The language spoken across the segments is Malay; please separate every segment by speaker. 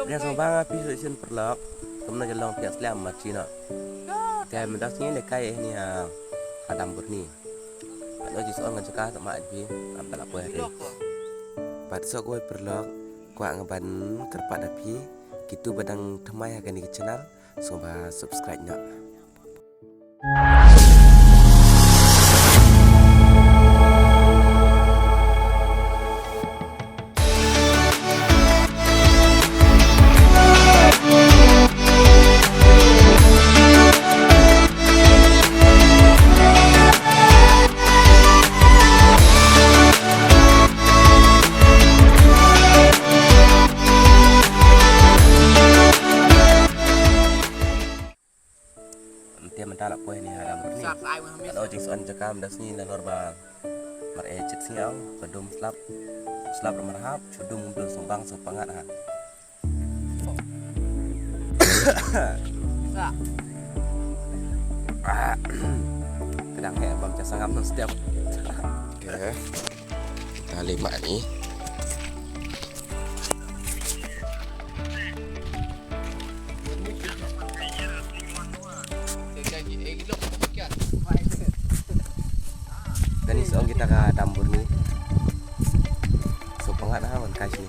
Speaker 1: Dia sombang api solution perlok. Kemudian jalan pihak Islam macam nak. Tiada mendasnya ni kaya ni hadam burni. Kalau jis orang ngajak sama aja, ambil apa hari. Pada sok gue perlok, kuat ngeban kerpat api. Gitu badang temai akan di channel. Sobat subscribe nak. Dia mentalak poin ni hadam ni. Kalau jing soan jakam das ni lalor ba mar ecet siang bedum slap merhab cudum mobil sumbang sopangat ha. Kadang he bang jasa ngam setiap. Okey. Tali mak ni. Dan ini seorang kita ke dambur ni. So pengat lah man kas ni.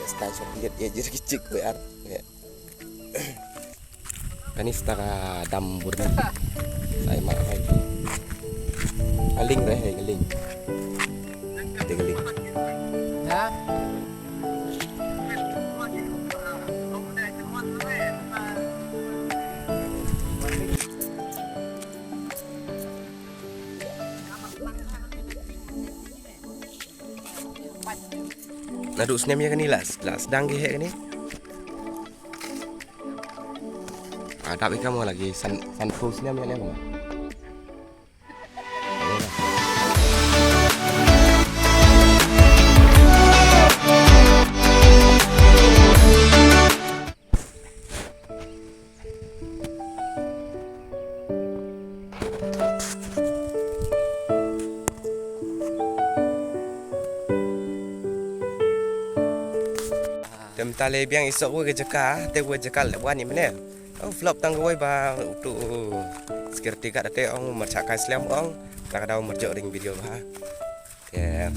Speaker 1: Style shop lihat ya jadi kecil bear. Kan ini setara dambur ni. Saya mak lagi. Galing dah galing. Dia galing. Ya. Naduk senyam ya kan ni lah sedang ke kan ni. Tapi kamu lagi full senyam ya kamu. Tali biang isok gue jeka, te gue jekal lewan ni mana? Oh flop tang gue ba tu security kat date ong mercakai Islam ong, kadang merjok ring video bah. Ya,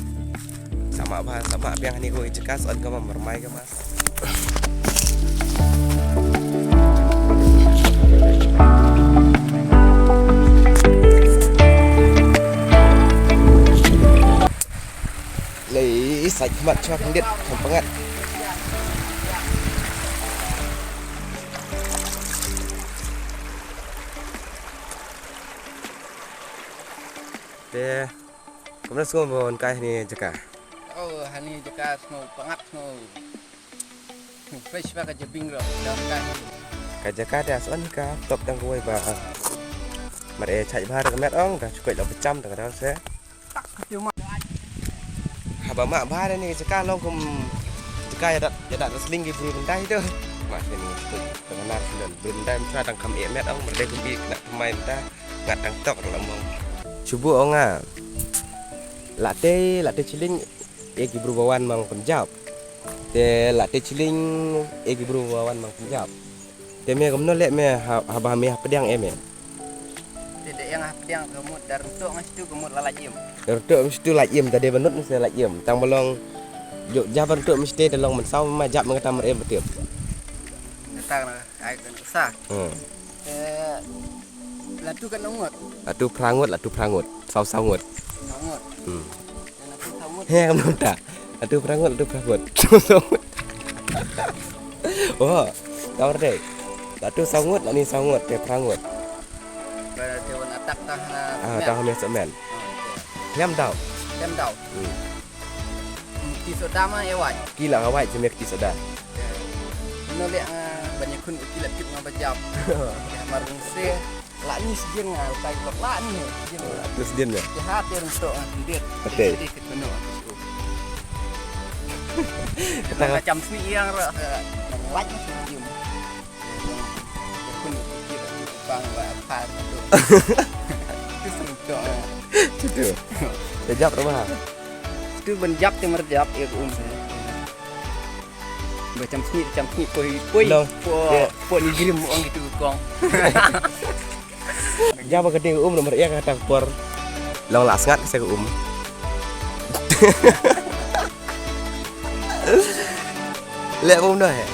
Speaker 1: sama biang ni gue jeka soal kamu mermai ke mas. Lấy sạch mặt cho không điện không pengat. Deh, kemudian semua bawa kai ni jeka.
Speaker 2: Oh, hani jeka semua pengat semua. Fresh pakai jebing loh, dalam kai.
Speaker 1: Kai jeka dia soal ni kah top tang gue bah. Mereka cari bahan kemet ong, dah cukup dah berjam tengah dah saya.
Speaker 2: Cuma.
Speaker 1: Haba mak bahan ni jeka long kum jeka ya dak seling gibru benda itu. Mak ni tengah nar dan benda macam tang kam emet ong mereka kumpi nak pemain dah ngat tang tok lemong. Cuba onga. Latte ciling egi berubawan mang Punjab. Te latte ciling egi berubawan mang Punjab. Te me kamno lek me haba me pedang em.
Speaker 2: Tidak yang pedang gemut dar untuk ngas tu gemut lalajim.
Speaker 1: Untuk mesti lajim tadi benut mesti lajim. Tang bolong juk jaban untuk mesti dalong mensau majap mengata mer betul.
Speaker 2: Datang ai kan usah. Latu kan ngut.
Speaker 1: Latu perangut. Sau-saungut.
Speaker 2: Sangut. Latu sangut.
Speaker 1: He kamu tak. Latu perangut. Saungut. Oh, tahu deh. Latu saungut, ni saungut, dia perangut.
Speaker 2: Berarti wan atak tah na.
Speaker 1: Tahu mesok men. Nyam tahu.
Speaker 2: Ti soda mah ewat.
Speaker 1: Gila awak jemek ti soda.
Speaker 2: No lek banyak kun ukilat kip ngabajap. Ya marung se lak ni sejen ngal kai lak ni sejen.
Speaker 1: Terus dia ya.
Speaker 2: Jahat dia untuk dia.
Speaker 1: Betul.
Speaker 2: Sedikit penuh.
Speaker 1: Kita
Speaker 2: Macam sini yang lak ni sejen. Kun ukilat bang apa tu. Itu untuk.
Speaker 1: Itu. Sejap rumah.
Speaker 2: Itu benjap tu merjap ya macam sini poi
Speaker 1: Long.
Speaker 2: po ni girim orang gitu kong.
Speaker 1: Jam gede nomor ya kata por. Long lak sangat saya Lek dah ya.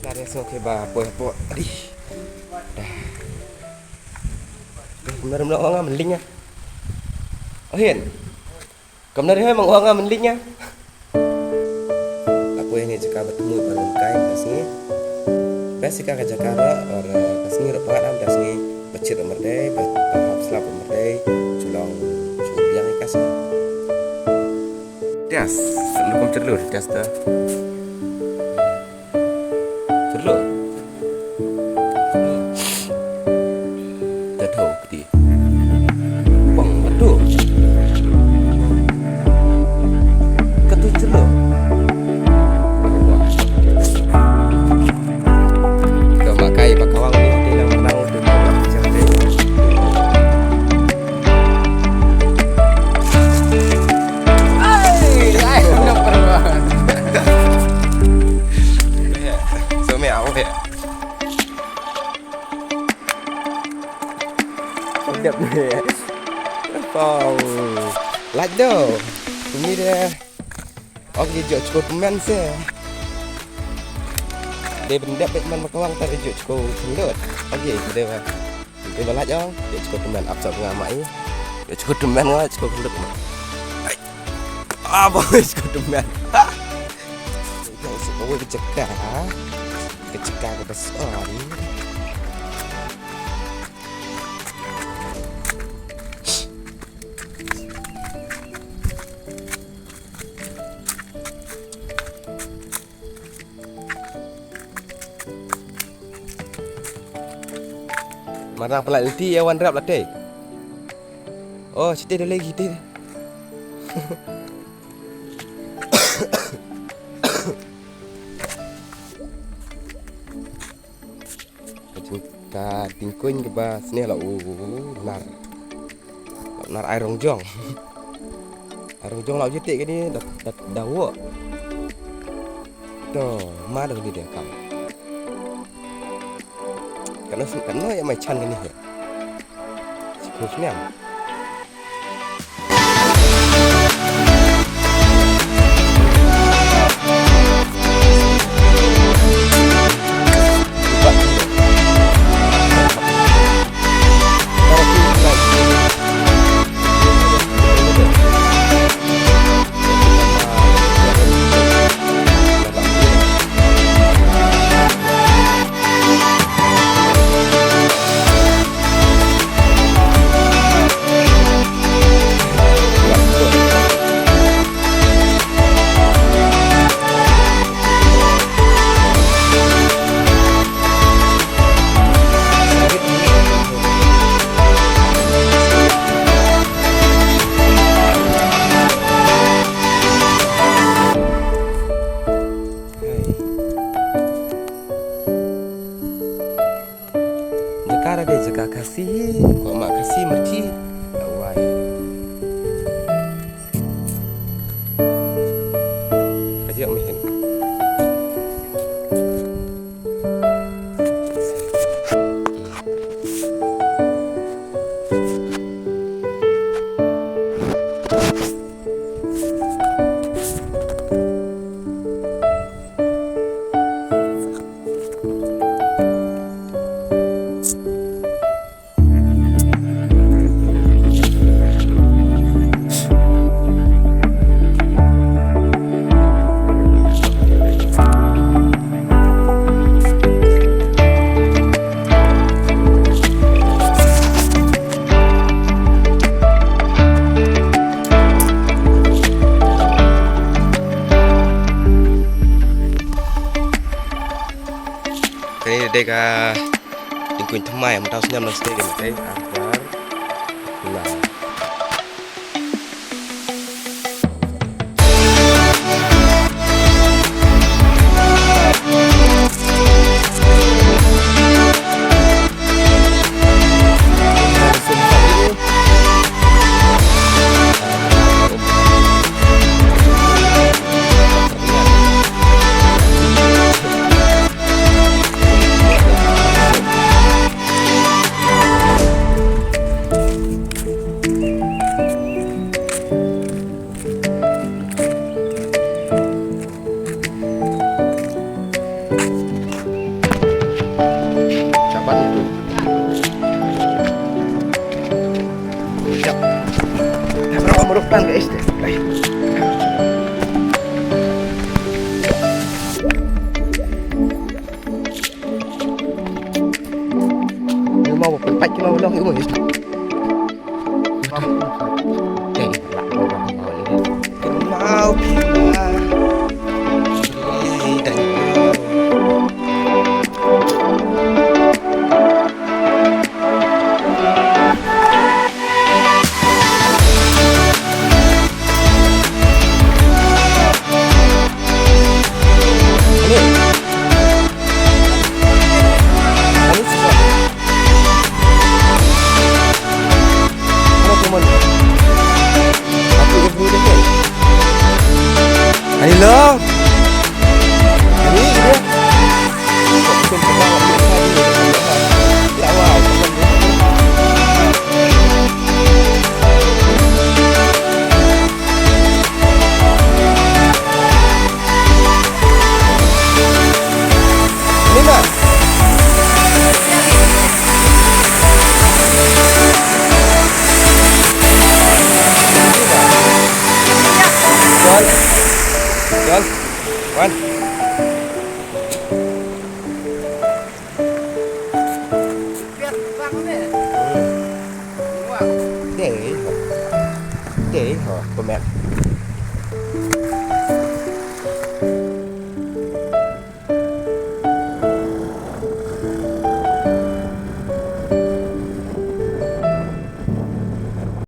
Speaker 1: Tadi esok ke ba po. Aduh. Benar-benar orang meling ya. Oh Hian. Kebenar dia memang orang meling ya. Aku ini jika bertemu dengan kai kasih. Basika ke Jakarta orang kasih rupa am kasih becit merdei, bertahap selap merdei, culong yang kasih. Jas, lukum celur jas tu. Celur. Jatuh peti. Bang betul. Ketu celur. Kemakai bakawang ni dalam menang tu macam tu.
Speaker 2: Ai, nak perlu.
Speaker 1: So me awak ya. Sedap ni. Wow. Like dah. Ini dia. Okey, jom cukup pemain saya. Dia benda Batman makawang tak ada cukup cenderut. Okey, kita bah. Kita balat jom. Dia cukup pemain absor ngamak ni. Dia cukup pemain ngah cukup cenderut. Ah, boys cukup pemain. Yang semua kecekah. Kecekah ke besar ni. Marang pelat nanti awan rap latih. Oh, cerita dah lagi cerita. Cinta tingkuin ke bah sini lah. Benar. Benar air rongjong. Air rongjong lah jetik ke ni dah wak. Tuh, mana dia kau. Karena yang macam ni ya. Sekurusnya. merdeka lingkuin temai yang tahu senyum nang stay game agar pulang. Merupakan guys deh. Baik. Ini mau perpat cuma ulang itu guys. Mau kita. Dan hello.